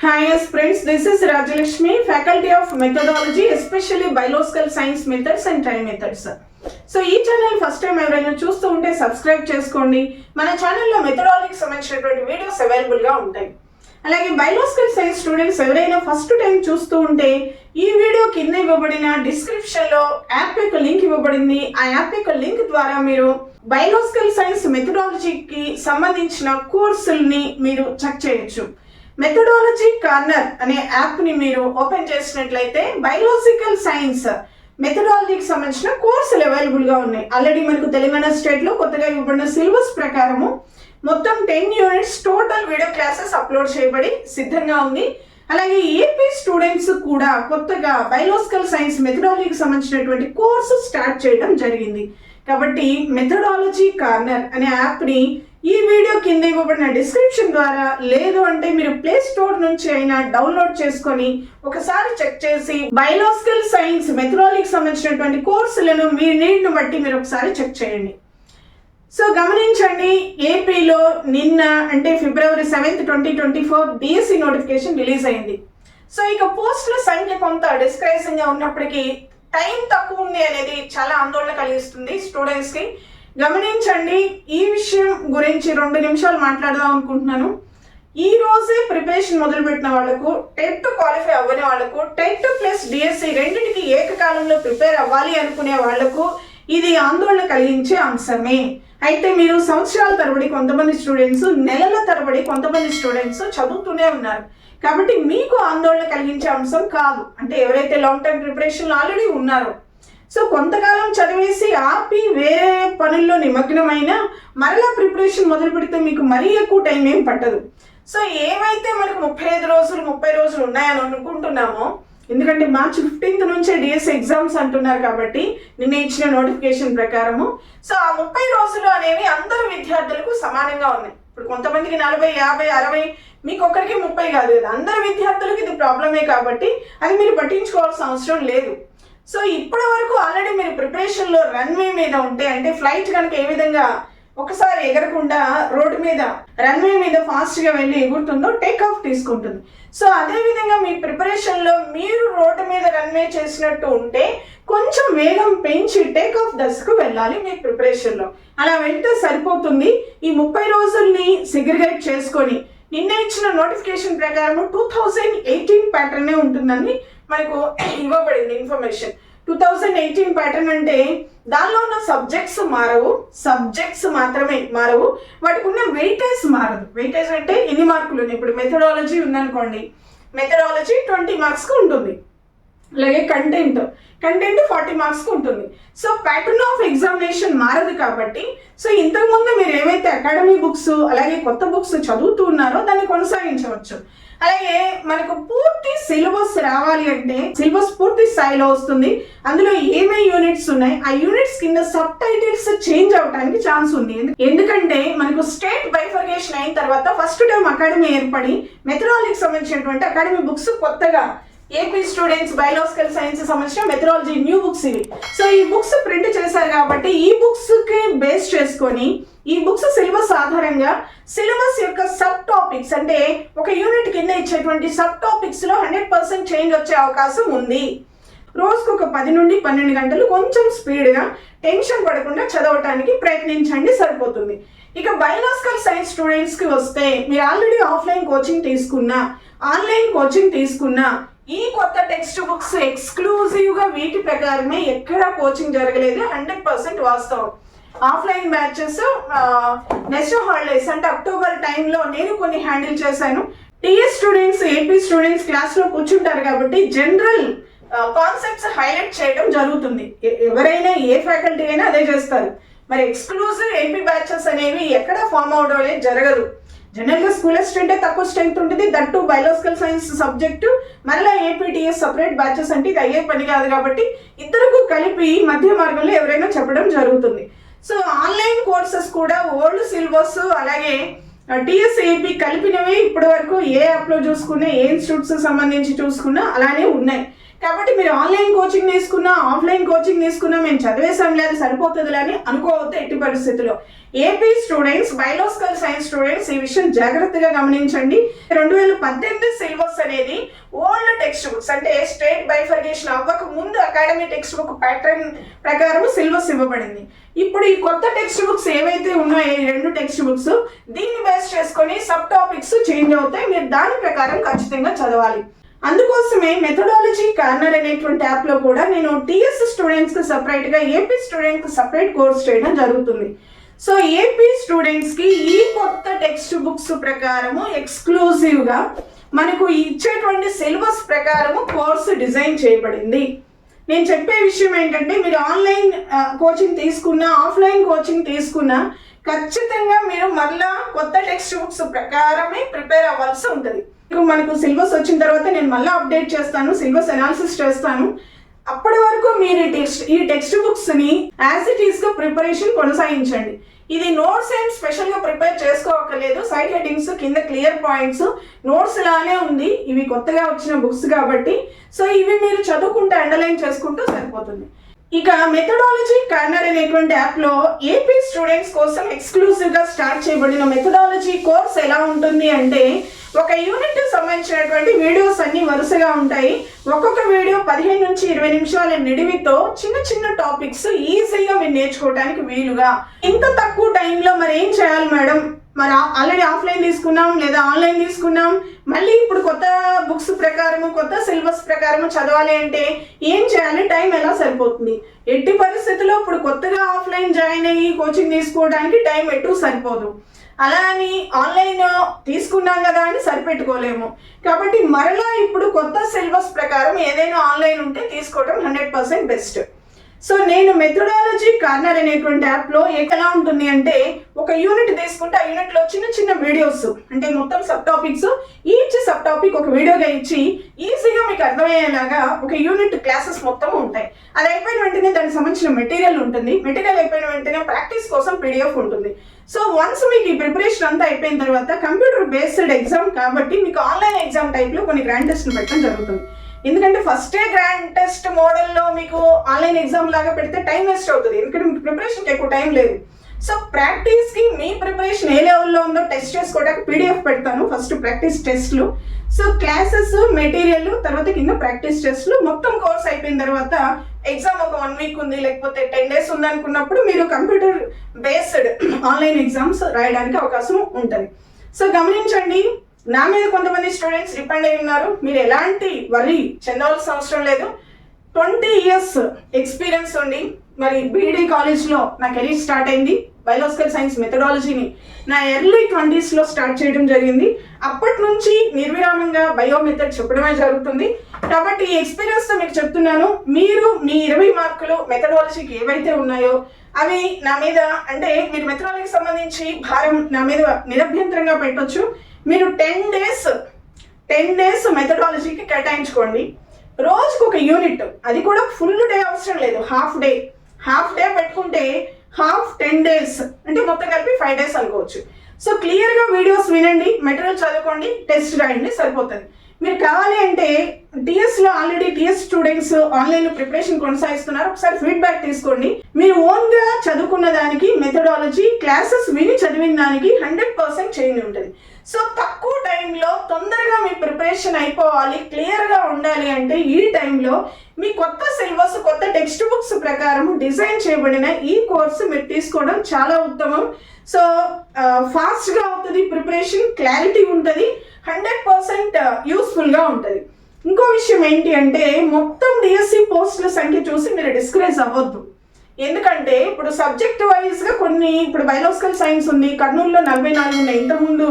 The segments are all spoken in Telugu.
Hi yes friends, this is Rajalakshmi, Faculty of Methodology, especially Biological Science Methods and Time Methods. So ఈ ఛానల్ ఫస్ట్ టైం ఎవరైనా చూస్తూ ఉంటే సబ్స్క్రైబ్ చేసుకోండి. మన ఛానల్లో మెథడాలజీకి సంబంధించినటువంటి వీడియోస్ అవైలబుల్గా ఉంటాయి. అలాగే బయోలాజికల్ సైన్స్ స్టూడెంట్స్ ఎవరైనా ఫస్ట్ టైం చూస్తూ ఉంటే ఈ వీడియో కింద ఇవ్వబడిన డిస్క్రిప్షన్లో యాప్ యొక్క లింక్ ఇవ్వబడింది. ఆ యాప్ యొక్క లింక్ ద్వారా మీరు బయోలాజికల్ సైన్స్ మెథడాలజీకి సంబంధించిన కోర్సుల్ని మీరు చెక్ చేయొచ్చు. మెథడాలజీ కార్నర్ అనే యాప్ని మీరు ఓపెన్ చేసినట్లయితే బయోలాజికల్ సైన్స్ మెథడాలజీకి సంబంధించిన కోర్సులు అవైలబుల్గా ఉన్నాయి. ఆల్రెడీ మనకు తెలంగాణ స్టేట్లో కొత్తగా ఇవ్వబడిన సిలబస్ ప్రకారము మొత్తం 10 units total video classes upload చేయబడి సిద్ధంగా ఉంది. అలాగే ఏపీ స్టూడెంట్స్ కూడా కొత్తగా బయోలాజికల్ సైన్స్ మెథడాలజీకి సంబంధించినటువంటి కోర్సు స్టార్ట్ చేయడం జరిగింది. కాబట్టి మెథడాలజీ కార్నర్ అనే యాప్ని ఈ వీడియో కింద ఇవ్వబడిన డిస్క్రిప్షన్ ద్వారా లేదు అంటే మీరు ప్లే స్టోర్ నుంచి అయినా డౌన్లోడ్ చేసుకొని ఒకసారి చెక్ చేసి బయోలాజికల్ సైన్స్ మెథడాలజీకి సంబంధించినటువంటి కోర్సులను మీ నీడ్ను బట్టి మీరు ఒకసారి చెక్ చేయండి. సో గమనించండి, ఏపీలో నిన్న అంటే ఫిబ్రవరి 7, 2024 డిఎస్సి నోటిఫికేషన్ రిలీజ్ అయింది. సో ఇక పోస్టుల సంఖ్య కొంత డిస్క్రైజింగ్ గా ఉన్నప్పటికీ టైం తక్కువ ఉంది అనేది చాలా ఆందోళన కలిగిస్తుంది స్టూడెంట్స్కి. గమనించండి, ఈ విషయం గురించి 2 నిమిషాలు మాట్లాడదాం అనుకుంటున్నాను. ఈ రోజే ప్రిపరేషన్ మొదలుపెట్టిన వాళ్లకు, టెట్ క్వాలిఫై అవ్వని వాళ్లకు, టెట్ ప్లస్ డిఎస్సి రెండింటికి ఏకకాలంలో ప్రిపేర్ అవ్వాలి అనుకునే వాళ్లకు ఇది ఆందోళన కలిగించే అంశమే. అయితే మీరు సంవత్సరాల తరబడి కొంతమంది స్టూడెంట్స్, నెలల తరబడి కొంతమంది స్టూడెంట్స్ చదువుతూనే ఉన్నారు. కాబట్టి మీకు ఆందోళన కలిగించే అంశం కాదు. అంటే ఎవరైతే లాంగ్ టర్మ్ ప్రిపరేషన్ ఆల్రెడీ ఉన్నారో, సో కొంతకాలం చదివేసి ఆపి వేరే పనుల్లో నిమగ్నమైన మరలా ప్రిపరేషన్ మొదలు పెడితే మీకు మరీ ఎక్కువ టైం ఏం పట్టదు. సో ఏవైతే మనకు 35 రోజులు 30 రోజులు ఉన్నాయని అనుకుంటున్నామో, ఎందుకంటే మార్చి 15th నుంచే డిఎస్సి ఎగ్జామ్స్ అంటున్నారు కాబట్టి నిన్న ఇచ్చిన నోటిఫికేషన్ ప్రకారము, సో ఆ 30 రోజులు అనేవి అందరు విద్యార్థులకు సమానంగా ఉన్నాయి. ఇప్పుడు కొంతమందికి 40, 50, 60, మీకు ఒక్కరికి 30 కాదు కదా, అందరు విద్యార్థులకు ఇది ప్రాబ్లమే కాబట్టి అది మీరు పట్టించుకోవాల్సిన అవసరం లేదు. సో ఇప్పటి వరకు ఆల్రెడీ మీరు ప్రిపరేషన్లో రన్వే మీద ఉంటే, అంటే ఫ్లైట్ కనుక ఏ విధంగా ఒకసారి ఎగరకుండా రోడ్డు మీద రన్వే మీద ఫాస్ట్గా వెళ్ళి ఎగురుతుందో టేక్ ఆఫ్ తీసుకుంటుంది. సో అదేవిధంగా మీ ప్రిపరేషన్లో మీరు రోడ్డు మీద రన్వే చేసినట్టు ఉంటే కొంచెం వేగం పెంచి టేక్ ఆఫ్ దశకు వెళ్ళాలి మీ ప్రిపరేషన్లో. అలా వెళ్తే సరిపోతుంది. ఈ 30 రోజుల్ని సెగ్రిగేట్ చేసుకొని నిన్న ఇచ్చిన నోటిఫికేషన్ ప్రకారం 2018 ప్యాటర్నే ఉంటుందని మనకు ఇవ్వబడింది ఇన్ఫర్మేషన్. 2018 ప్యాటర్న్ అంటే దానిలో ఉన్న సబ్జెక్ట్స్ మారవు, సబ్జెక్ట్స్ మాత్రమే మారవు, వాటికి ఉన్న వెయిటేజ్ మారదు. వెయిటేజ్ అంటే ఎన్ని మార్కులు ఉన్నాయి. ఇప్పుడు మెథడాలజీ ఉందనుకోండి, మెథడాలజీ 20 మార్క్స్కి ఉంటుంది. అలాగే కంటెంట్ 40 మార్క్స్కి ఉంటుంది. సో ప్యాటర్న్ ఆఫ్ ఎగ్జామినేషన్ మారదు కాబట్టి, సో ఇంతకుముందు మీరు ఏవైతే అకాడమీ బుక్స్ అలాగే కొత్త బుక్స్ చదువుతూ ఉన్నారో దాన్ని కొనసాగించవచ్చు. అలాగే మనకు పూర్తి సిలబస్ రావాలి అంటే సిలబస్ పూర్తి స్థాయిలో వస్తుంది. అందులో ఏమేమి యూనిట్స్ ఉన్నాయి, ఆ యూనిట్స్ కింద సబ్ టైటిల్స్ చేంజ్ అవడానికి ఛాన్స్ ఉంది. ఎందుకంటే మనకు స్టేట్ బైఫర్కేషన్ అయిన తర్వాత ఫస్ట్ టైం అకాడమీ ఏర్పడి మెథడాలజీకి సంబంధించినటువంటి అకాడమీ బుక్స్ కొత్తగా ఏపీ స్టూడెంట్స్ బయోలాజికల్ సైన్స్ సంబంధించిన మెథడాలజీ న్యూ బుక్స్ ఇవి. సో ఈ బుక్స్ ప్రింట్ చేశారు కాబట్టి ఈ బుక్స్ కి బేస్ చేసుకొని ఈ బుక్స్ సిలబస్ ఆధారంగా సిలబస్ యొక్క సబ్ టాపిక్స్, అంటే ఒక యూనిట్ కింద ఇచ్చేటువంటి సబ్ టాపిక్స్ లో 100% చేంజ్ వచ్చే అవకాశం ఉంది. రోజుకు ఒక 10 నుండి 12 గంటలు కొంచెం స్పీడ్గా టెన్షన్ పడకుండా చదవటానికి ప్రయత్నించండి, సరిపోతుంది. ఇక బయోలాజికల్ సైన్స్ స్టూడెంట్స్కి వస్తే మీరు ఆల్రెడీ ఆఫ్లైన్ కోచింగ్ తీసుకున్నా, ఆన్లైన్ కోచింగ్ తీసుకున్నా, ఈ కొత్త టెక్స్ట్ బుక్స్ ఎక్స్క్లూజివ్గా వీటి ప్రకారమే ఎక్కడా కోచింగ్ జరగలేదు. 100% వాస్తవం. ఆఫ్లైన్ బ్యాచెస్ నెక్స్ట్ హాలిడేస్ అంటే అక్టోబర్ టైంలో నేను కొన్ని హ్యాండిల్ చేశాను. టీఎస్ స్టూడెంట్స్, ఏపీ స్టూడెంట్స్ క్లాస్లో కూర్చుంటారు కాబట్టి జనరల్ కాన్సెప్ట్స్ హైలైట్ చేయడం జరుగుతుంది. ఎవరైనా ఏ ఫ్యాకల్టీ అయినా అదే చేస్తారు. మరి ఎక్స్క్లూజివ్ ఏపీ బ్యాచెస్ అనేవి ఎక్కడ ఫామ్ అవడం అనేది జరగదు. జనరల్గా స్కూల్ స్ట్రెంతే తక్కువ స్ట్రెంత్ ఉంటుంది, దట్టు బయోలాజికల్ సైన్స్ సబ్జెక్టు, మరలా ఏపీటీఎస్ సపరేట్ బ్యాచెస్ అంటే ఇది అయ్యే పని కాదు. కాబట్టి ఇద్దరికి కలిపి మధ్య మార్గంలో ఎవరైనా చెప్పడం జరుగుతుంది. సో ఆన్లైన్ కోర్సెస్ కూడా ఓల్డ్ సిలబస్ అలాగే టీఎస్ ఏపీ కలిపినవి ఇప్పటి వరకు ఏ యాప్లో చూసుకున్నా, ఏ ఇన్స్టిట్యూట్స్ సంబంధించి చూసుకున్నా అలానే ఉన్నాయి. కాబట్టి మీరు ఆన్లైన్ కోచింగ్ తీసుకున్నా ఆఫ్లైన్ కోచింగ్ తీసుకున్నా మేము చదివేసాం లేదు సరిపోతుందిలే అని అనుకోవద్దు ఎట్టి పరిస్థితుల్లో. AP students, biological science students ఈ విషయం జాగ్రత్తగా గమనించండి. 2018 సిలబస్ అనేది ఓల్డ్ టెక్స్ట్ బుక్స్, అంటే స్టేట్ బైఫర్గేషన్ అవ్వక ముందు అకాడమీ టెక్స్ట్ బుక్ ప్యాటర్న్ ప్రకారం సిలబస్ ఇవ్వబడింది. ఇప్పుడు ఈ కొత్త టెక్స్ట్ బుక్స్ ఏవైతే ఉన్నాయో ఈ 2 టెక్స్ట్ బుక్స్ దీన్ని బేస్ చేసుకొని సబ్ టాపిక్స్ చేంజ్ అవుతాయి. మీరు దాని ప్రకారం ఖచ్చితంగా చదవాలి. అందుకోసమే మెథడాలజీ కార్నర్ అనేటువంటి యాప్ లో కూడా నేను టీఎస్ స్టూడెంట్స్ కి సపరేట్ గా ఏపీ స్టూడెంట్ కి సపరేట్ కోర్స్ చేయడం జరుగుతుంది. సో ఏపీ స్టూడెంట్స్ కి ఈ కొత్త టెక్స్ట్ బుక్స్ ప్రకారము ఎక్స్క్లూజివ్ గా మనకు ఇచ్చేటువంటి సిలబస్ ప్రకారము కోర్సు డిజైన్ చేయబడింది. నేను చెప్పే విషయం ఏంటంటే మీరు ఆన్లైన్ కోచింగ్ తీసుకున్నా ఆఫ్లైన్ కోచింగ్ తీసుకున్నా ఖచ్చితంగా మీరు మళ్ళా కొత్త టెక్స్ట్ బుక్స్ ప్రకారమే ప్రిపేర్ అవ్వాల్సి ఉంటుంది. మనకు సిలబస్ వచ్చిన తర్వాత నేను మళ్ళీ అప్డేట్ చేస్తాను, సిలబస్ అనాలిసిస్ చేస్తాను. అప్పటి వరకు మీరు ఈ టెక్స్ట్ బుక్స్ ని యాజ్ ఇట్ ఈస్ గా ప్రిపరేషన్ కొనసాగించండి. ఇది నోట్స్ ఏం స్పెషల్ గా ప్రిపేర్ చేసుకోవక్కర్లేదు. సైడ్ హెడ్డింగ్స్ కింద క్లియర్ పాయింట్స్ నోట్స్ లానే ఉంది. ఇవి కొత్తగా వచ్చిన బుక్స్ కాబట్టి సో ఇవి మీరు చదువుకుంటూ అండర్లైన్ చేసుకుంటూ సరిపోతుంది. ఇక మెథడాలజీ కార్నర్ అనేటువంటి యాప్ లో ఏపీ స్టూడెంట్స్ కోసం ఎక్స్క్లూసివ్ గా స్టార్ట్ చేయబడిన మెథడాలజీ కోర్స్ ఎలా ఉంటుంది అంటే ఒక యూనిట్ సంబంధించినటువంటి వీడియోస్ అన్ని వరుసగా ఉంటాయి. ఒక్కొక్క వీడియో 15 నుంచి 20 నిమిషాల నిడివితో చిన్న చిన్న టాపిక్స్ ఈజీగా మీరు నేర్చుకోవడానికి వీలుగా. ఇంత తక్కువ టైంలో మరి ఏం చేయాలి మేడం, మరి ఆల్రెడీ ఆఫ్లైన్ తీసుకున్నాం లేదా ఆన్లైన్ తీసుకున్నాం, మళ్ళీ ఇప్పుడు కొత్త బుక్స్ ప్రకారము కొత్త సిలబస్ ప్రకారము చదవాలి అంటే ఏం చేయాలి, టైం ఎలా సరిపోతుంది? ఎట్టి పరిస్థితుల్లో ఇప్పుడు కొత్తగా ఆఫ్లైన్ జాయిన్ అయ్యి కోచింగ్ తీసుకోవడానికి టైం ఎటు సరిపోదు. అలా అని ఆన్లైన్ తీసుకున్నాం కదా అని సరిపెట్టుకోలేము. కాబట్టి మరలా ఇప్పుడు కొత్త సిలబస్ ప్రకారం ఏదైనా ఆన్లైన్ ఉంటే తీసుకోవడం 100% బెస్ట్. సో నేను మెథడాలజీ కార్నర్ అనేటువంటి యాప్ లో ఎలా ఉంటుంది అంటే ఒక యూనిట్ తీసుకుంటే ఆ యూనిట్ లో చిన్న చిన్న వీడియోస్, అంటే మొత్తం sub topics, each sub topic ఒక వీడియోగా ఇచ్చి ఈజీగా మీకు అర్థమయ్యేలాగా ఒక యూనిట్ క్లాసెస్ మొత్తం ఉంటాయి. అది అయిపోయిన వెంటనే దానికి సంబంధించిన మెటీరియల్ ఉంటుంది. మెటీరియల్ అయిపోయిన వెంటనే ప్రాక్టీస్ కోసం పీడిఎఫ్ ఉంటుంది. సో వన్స్ మీకు ఈ ప్రిపరేషన్ అంతా అయిపోయిన తర్వాత కంప్యూటర్ బేస్డ్ ఎగ్జామ్ కాబట్టి మీకు ఆన్లైన్ ఎగ్జామ్ టైప్ లో కొన్ని గ్రాండ్ టెస్ట్లు పెట్టడం జరుగుతుంది. ఎందుకంటే ఫస్టే గ్రాండ్ టెస్ట్ మోడల్లో మీకు ఆన్లైన్ ఎగ్జామ్ లాగా పెడితే టైం వేస్ట్ అవుతుంది. ఎందుకంటే మీకు ప్రిపరేషన్కి ఎక్కువ టైం లేదు. సో ప్రాక్టీస్కి మీ ప్రిపరేషన్ ఏ లెవెల్లో ఉందో టెస్ట్ చేసుకోవడానికి పీడిఎఫ్ పెడతాను. ఫస్ట్ ప్రాక్టీస్ టెస్ట్లు, సో క్లాసెస్, మెటీరియల్, తర్వాత కింద ప్రాక్టీస్ టెస్ట్లు. మొత్తం కోర్స్ అయిపోయిన తర్వాత ఎగ్జామ్ ఒక 1 వీక్ ఉంది లేకపోతే 10 days ఉంది అనుకున్నప్పుడు మీరు కంప్యూటర్ బేస్డ్ ఆన్లైన్ ఎగ్జామ్స్ రాయడానికి అవకాశం ఉంటుంది. సో గమనించండి, నా మీద కొంతమంది స్టూడెంట్స్ డిపెండ్ అయి ఉన్నారు. మీరు ఎలాంటి వరీ చెందవలసిన అవసరం లేదు. 20 years ఎక్స్పీరియన్స్ ఉండి మరి బీఈడీ కాలేజ్లో నా కెరీర్ స్టార్ట్ అయింది. బయోలాజికల్ సైన్స్ మెథడాలజీని నా ఎర్లీ 20s లో స్టార్ట్ చేయడం జరిగింది. అప్పటి నుంచి నిర్విరామంగా బయో మెథడ్ చెప్పడమే జరుగుతుంది. కాబట్టి ఈ ఎక్స్పీరియన్స్తో మీకు చెప్తున్నాను, మీరు మీ 20 మార్కులు మెథడాలజీకి ఏవైతే ఉన్నాయో అవి నా మీద, అంటే మీరు మెథడాలజీకి సంబంధించి భారం నా మీద నిరభ్యంతరంగా పెట్టొచ్చు. మీరు 10 days మెథడాలజీకి కేటాయించుకోండి. రోజుకు ఒక యూనిట్, అది కూడా ఫుల్ డే అవసరం లేదు, హాఫ్ డే పెట్టుకుంటే 10 days అంటే మొత్తం కలిపి 5 days అనుకోవచ్చు. సో క్లియర్గా వీడియోస్ వినండి, మెటీరియల్ చదువుకోండి, టెస్ట్ రాయండి, సరిపోతుంది. మీరు కావాలి అంటే టీఎస్లో ఆల్రెడీ టీఎస్ స్టూడెంట్స్ ఆన్లైన్లో ప్రిపరేషన్ కొనసాగిస్తున్నారు, ఒకసారి ఫీడ్బ్యాక్ తీసుకోండి. మీరు ఓన్గా చదువుకున్న దానికి మెథడాలజీ క్లాసెస్ విని చదివిన దానికి 100% చేంజ్ ఉంటుంది. సో తక్కువ టైంలో తొందరగా మీ ప్రిపరేషన్ అయిపోవాలి, క్లియర్గా ఉండాలి అంటే ఈ టైంలో మీ కొత్త సిలబస్, కొత్త టెక్స్ట్ బుక్స్ ప్రకారం డిజైన్ చేయబడిన ఈ కోర్సు మీరు తీసుకోవడం చాలా ఉత్తమం. సో ఫాస్ట్గా అవుతుంది ప్రిపరేషన్, క్లారిటీ ఉంటుంది, 100% యూస్ఫుల్గా ఉంటుంది. ఇంకో విషయం ఏంటి అంటే మొత్తం డిఎస్సి పోస్టుల సంఖ్య చూసి మీరు డిస్కరేజ్ అవ్వద్దు. ఎందుకంటే ఇప్పుడు సబ్జెక్ట్ వైజ్గా కొన్ని, ఇప్పుడు బయోలాజికల్ సైన్స్ ఉంది, కర్నూలులో 44 ఉన్నాయి. ఇంతకుముందు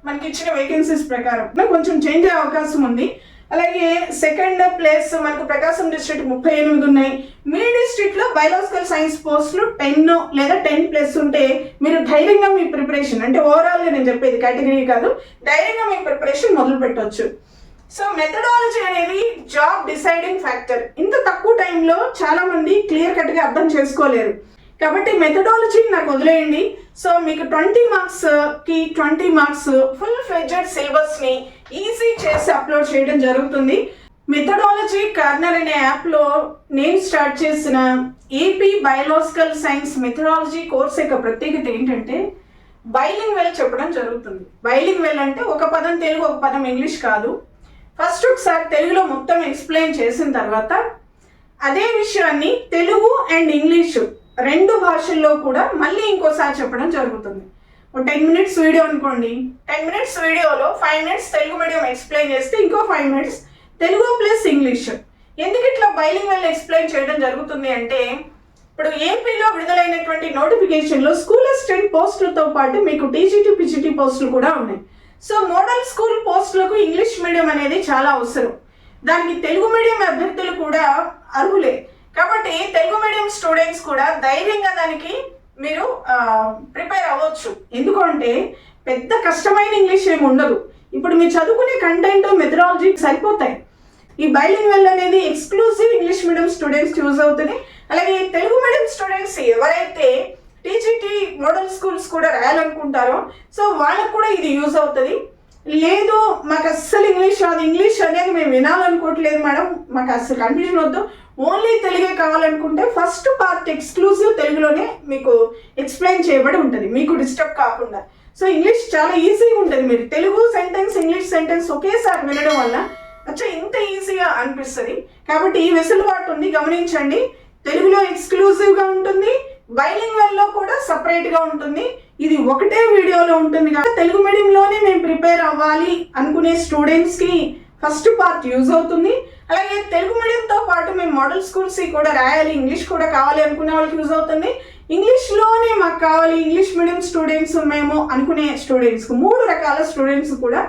మనకి ఇచ్చిన వేకెన్సీస్ ప్రకారం కొంచెం చేంజ్ అయ్యే అవకాశం ఉంది. అలాగే సెకండ్ ప్లేస్ మనకు ప్రకాశం డిస్ట్రిక్ట్ 38 ఉన్నాయి. మీ డిస్ట్రిక్ట్లో బయోలాజికల్ సైన్స్ పోస్టులు 10 లేదా 10+ ఉంటే మీరు ధైర్యంగా మీ ప్రిపరేషన్, అంటే ఓవరాల్గా నేను చెప్పేది కేటగిరీ కాదు, ధైర్యంగా మీ ప్రిపరేషన్ మొదలు పెట్టవచ్చు. సో మెథడాలజీ అనేది జాబ్ డిసైడింగ్ ఫ్యాక్టర్. ఇంత తక్కువ టైంలో చాలా మంది క్లియర్ కట్గా అర్థం చేసుకోలేరు. కాబట్టి మెథడాలజీ నాకు వదిలేయండి. సో మీకు 20 మార్క్స్కి 20 మార్క్స్ ఫుల్ ఫ్లెడ్జెడ్ సిలబస్ని ఈజీ చేసి అప్లోడ్ చేయడం జరుగుతుంది. మెథడాలజీ కార్నర్ అనే యాప్లో నేను స్టార్ట్ చేసిన AP biological science methodology course యొక్క ప్రత్యేకత ఏంటంటే బైలింగ్వెల్ చెప్పడం జరుగుతుంది. బైలింగ్వెల్ అంటే ఒక పదం తెలుగు ఒక పదం ఇంగ్లీష్ కాదు. ఫస్ట్ ఒకసారి తెలుగులో మొత్తం ఎక్స్ప్లెయిన్ చేసిన తర్వాత అదే విషయాన్ని తెలుగు అండ్ ఇంగ్లీషు రెండు భాషల్లో కూడా మళ్ళీ ఇంకోసారి చెప్పడం జరుగుతుంది. 10 minutes వీడియో అనుకోండి, 10 minutes వీడియోలో 5 minutes తెలుగు మీడియం ఎక్స్ప్లెయిన్ చేస్తే ఇంకో 5 minutes తెలుగు ప్లస్ ఇంగ్లీష్. ఎందుకు ఇట్లా బైలింగ్వెల్ ఎక్స్ప్లెయిన్ చేయడం జరుగుతుంది అంటే ఇప్పుడు ఏపీలో విడుదలైనటువంటి నోటిఫికేషన్లో స్కూల్ అసిస్టెంట్ పోస్టులతో పాటు మీకు టీజీటీ పిజిటీ పోస్టులు కూడా ఉన్నాయి. సో మోడల్ స్కూల్ పోస్టులకు ఇంగ్లీష్ మీడియం అనేది చాలా అవసరం. దానికి తెలుగు మీడియం అభ్యర్థులు కూడా అర్హులే. కాబట్టి తెలుగు మీడియం స్టూడెంట్స్ కూడా ధైర్యంగా దానికి మీరు ప్రిపేర్ అవ్వచ్చు. ఎందుకంటే పెద్ద కష్టమైన ఇంగ్లీష్ ఏమి ఉండదు. ఇప్పుడు మీరు చదువుకునే కంటెంట్ మెథడాలజీ సరిపోతాయి. ఈ బైలింగ్వెల్ అనేది exclusive English medium students use అవుతుంది. అలాగే తెలుగు మీడియం స్టూడెంట్స్ ఎవరైతే టీజీటీ మోడల్ స్కూల్స్ కూడా రాయాలనుకుంటారో సో వాళ్ళకు కూడా ఇది యూజ్ అవుతుంది. లేదు మాకు అస్సలు ఇంగ్లీష్ రాదు, ఇంగ్లీష్ అనేది మేము వినాలనుకోవట్లేదు మేడం, మాకు అస్సలు కన్ఫ్యూజన్ వద్దు, ఓన్లీ తెలుగే కావాలనుకుంటే ఫస్ట్ పార్ట్ ఎక్స్క్లూజివ్ తెలుగులోనే మీకు ఎక్స్ప్లెయిన్ చేయబడి ఉంటుంది, మీకు డిస్టర్బ్ కాకుండా. సో ఇంగ్లీష్ చాలా ఈజీగా ఉంటుంది. మీరు తెలుగు సెంటెన్స్ ఇంగ్లీష్ సెంటెన్స్ ఒకేసారి వినడం వల్ల అచ్చా ఇంత ఈజీగా అనిపిస్తుంది. కాబట్టి ఈ వెసులుబాటు ఉంది, గమనించండి. తెలుగులో ఎక్స్క్లూజివ్గా ఉంటుంది, బైలింగ్వెల్లో కూడా సపరేట్గా ఉంటుంది. ఇది ఒకటే వీడియోలో ఉంటుంది కాబట్టి తెలుగు మీడియంలోనే మేము ప్రిపేర్ అవ్వాలి అనుకునే స్టూడెంట్స్కి ఫస్ట్ పార్ట్ యూజ్ అవుతుంది. అలాగే తెలుగు మీడియంతో పాటు మేము మోడల్ స్కూల్స్ కూడా రాయాలి, ఇంగ్లీష్ కూడా కావాలి అనుకునే వాళ్ళకి యూజ్ అవుతుంది. ఇంగ్లీష్లోనే మాకు కావాలి, ఇంగ్లీష్ మీడియం స్టూడెంట్స్ మేము అనుకునే స్టూడెంట్స్కి 3 రకాల స్టూడెంట్స్ కూడా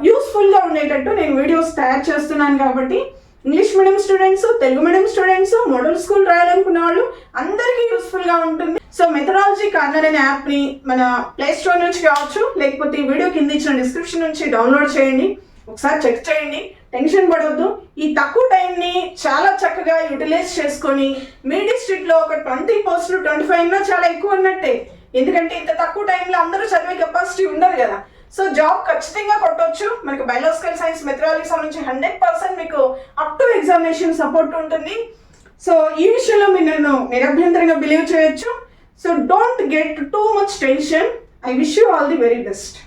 యూస్ఫుల్గా ఉండేటట్టు నేను వీడియోస్ తయారు చేస్తున్నాను. కాబట్టి English medium students, Telugu medium students, model school రాయాలనుకున్న వాళ్ళు అందరికీ యూస్ఫుల్గా ఉంటుంది. సో మెథడాలజీ కార్నర్ అనే యాప్ని మన ప్లే స్టోర్ నుంచి కావచ్చు, లేకపోతే ఈ వీడియో కింద ఇచ్చిన డిస్క్రిప్షన్ నుంచి డౌన్లోడ్ చేయండి, ఒకసారి చెక్ చేయండి. టెన్షన్ పడవద్దు. ఈ తక్కువ టైంని చాలా చక్కగా యూటిలైజ్ చేసుకొని మీ డిస్ట్రిక్ట్లో ఒక 20 పోస్టులు 25 చాలా ఎక్కువ ఉన్నట్టే. ఎందుకంటే ఇంత తక్కువ టైంలో అందరూ చదివే కెపాసిటీ ఉండదు కదా. సో జాబ్ ఖచ్చితంగా కొట్టవచ్చు. మనకి బయోలాజికల్ సైన్స్ మెథడాలజీకి సంబంధించి 100% మీకు అప్ టు ఎగ్జామినేషన్ సపోర్ట్ ఉంటుంది. సో ఈ విషయంలో మీరు నన్ను నిరభ్యంతరంగా బిలీవ్ చేయొచ్చు. So don't get too much tension. I wish you all the very best.